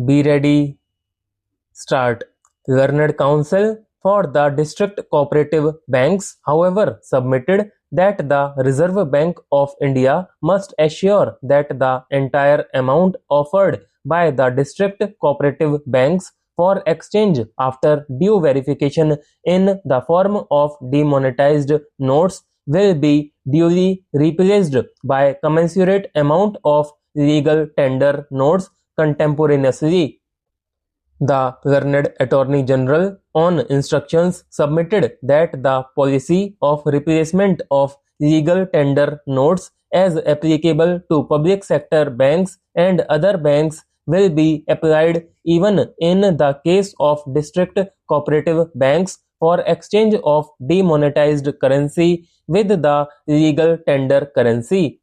Be ready, start. Learned Counsel for the District Cooperative Banks, however, submitted that the Reserve Bank of India must assure that the entire amount offered by the district cooperative banks for exchange after due verification in the form of demonetized notes will be duly replaced by commensurate amount of legal tender notes contemporaneously. The learned Attorney General, on instructions, submitted that the policy of replacement of legal tender notes as applicable to public sector banks and other banks will be applied even in the case of district cooperative banks for exchange of demonetized currency with the legal tender currency.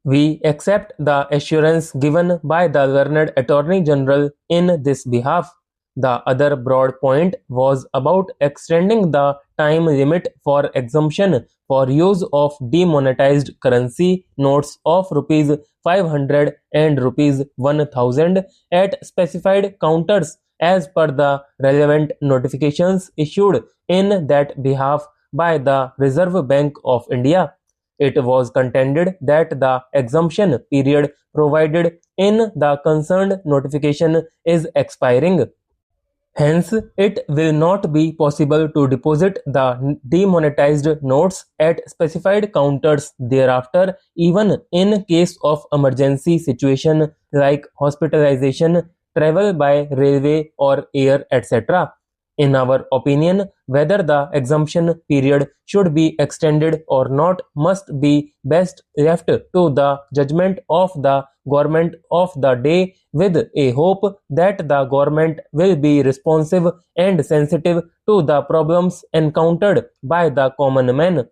We accept the assurance given by the learned Attorney General in this behalf. The other broad point was about extending the time limit for exemption for use of demonetized currency notes of rupees 500 and rupees 1000 at specified counters as per the relevant notifications issued in that behalf by the Reserve Bank of India. It was contended that the exemption period provided in the concerned notification is expiring. Hence, it will not be possible to deposit the demonetized notes at specified counters thereafter, even in case of emergency situation like hospitalization, travel by railway or air, etc. In our opinion, whether the exemption period should be extended or not must be best left to the judgment of the government of the day, with a hope that the government will be responsive and sensitive to the problems encountered by the common man.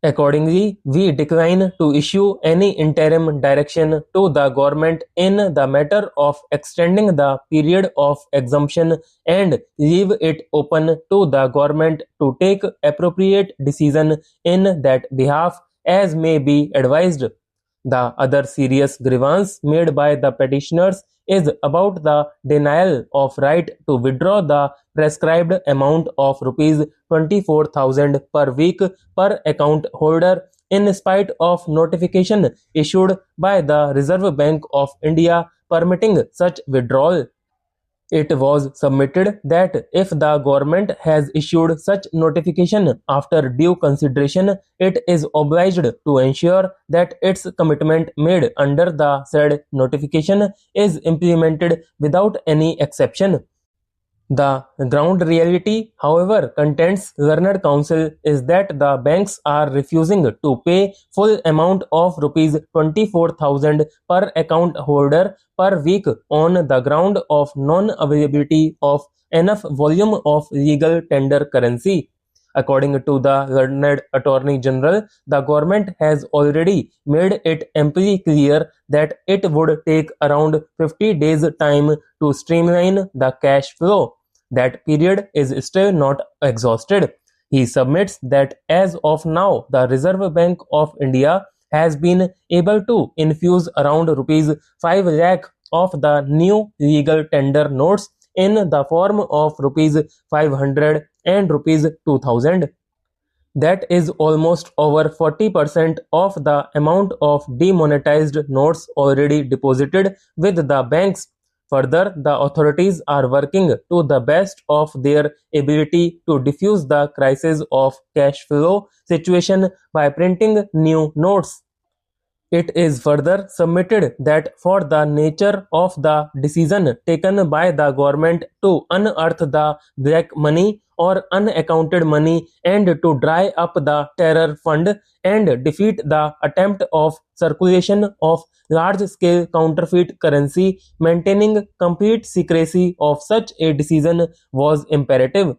Accordingly, we decline to issue any interim direction to the government in the matter of extending the period of exemption and leave it open to the government to take appropriate decision in that behalf as may be advised. The other serious grievance made by the petitioners is about the denial of right to withdraw the prescribed amount of rupees 24,000 per week per account holder in spite of notification issued by the Reserve Bank of India permitting such withdrawal. It was submitted that if the government has issued such notification after due consideration, it is obliged to ensure that its commitment made under the said notification is implemented without any exception. The ground reality, however, contends learned counsel is that the banks are refusing to pay full amount of rupees 24,000 per account holder per week on the ground of non-availability of enough volume of legal tender currency. According to the learned Attorney General, the government has already made it amply clear that it would take around 50 days time to streamline the cash flow. That period is still not exhausted. He submits that as of now, the Reserve Bank of India has been able to infuse around rupees 5 lakh of the new legal tender notes in the form of rupees 500 and rupees 2000. That is almost over 40% of the amount of demonetized notes already deposited with the banks. Further, the authorities are working to the best of their ability to diffuse the crisis of cash flow situation by printing new notes. It is further submitted that for the nature of the decision taken by the government to unearth the black money or unaccounted money and to dry up the terror fund and defeat the attempt of circulation of large-scale counterfeit currency, maintaining complete secrecy of such a decision was imperative.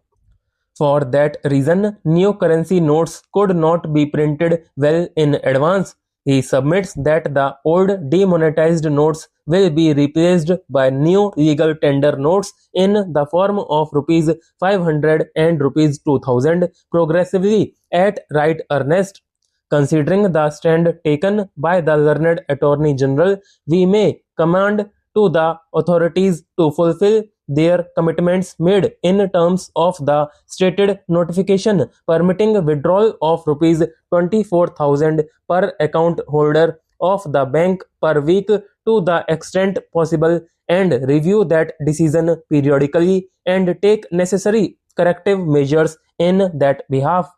For that reason, new currency notes could not be printed well in advance. He submits that the old demonetized notes will be replaced by new legal tender notes in the form of rupees 500 and rupees 2000 progressively at right earnest. Considering the stand taken by the learned Attorney General, we may command to the authorities to fulfill their commitments made in terms of the stated notification, permitting withdrawal of rupees 24,000 per account holder of the bank per week to the extent possible, and review that decision periodically and take necessary corrective measures in that behalf.